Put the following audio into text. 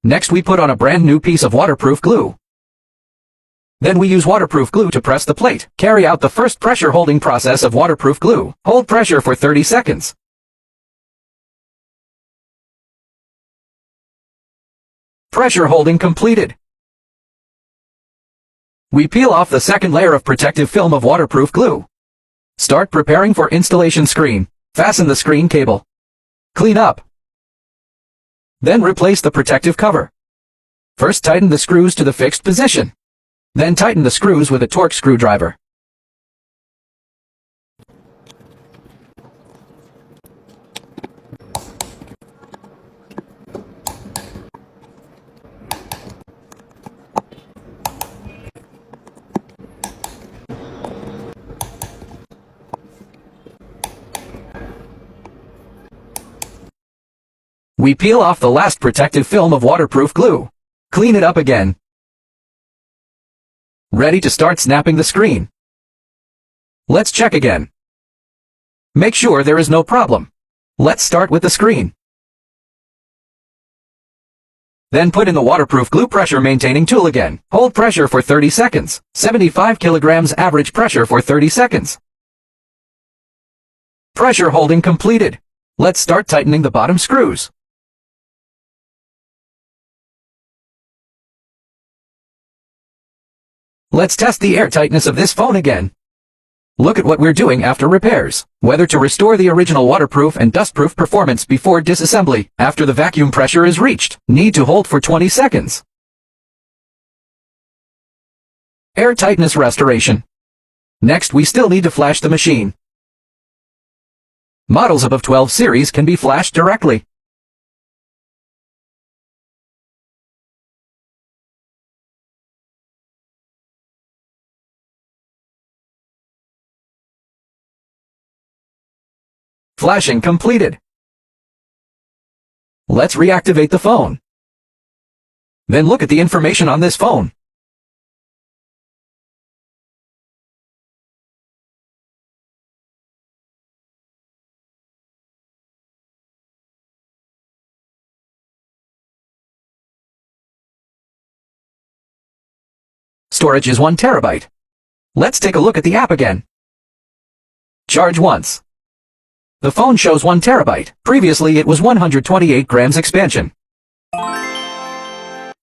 Next we put on a brand new piece of waterproof glue. Then we use waterproof glue to press the plate. Carry out the first pressure holding process of waterproof glue. Hold pressure for 30 seconds. Pressure holding completed. We peel off the second layer of protective film of waterproof glue. Start preparing for installation screen. Fasten the screen cable. Clean up. Then replace the protective cover. First tighten the screws to the fixed position. Then tighten the screws with a Torx screwdriver. We peel off the last protective film of waterproof glue. Clean it up again. Ready to start snapping the screen. Let's check again. Make sure there is no problem. Let's start with the screen. Then put in the waterproof glue pressure maintaining tool again. Hold pressure for 30 seconds. 75 kilograms average pressure for 30 seconds. Pressure holding completed. Let's start tightening the bottom screws. Let's test the air tightness of this phone again. Look at what we're doing after repairs. Whether to restore the original waterproof and dustproof performance before disassembly, after the vacuum pressure is reached. Need to hold for 20 seconds. Air tightness restoration. Next we still need to flash the machine. Models above 12 series can be flashed directly. Flashing completed. Let's reactivate the phone. Then look at the information on this phone. Storage is 1 terabyte. Let's take a look at the app again. Charge once. The phone shows 1 terabyte. Previously it was 128 grams expansion.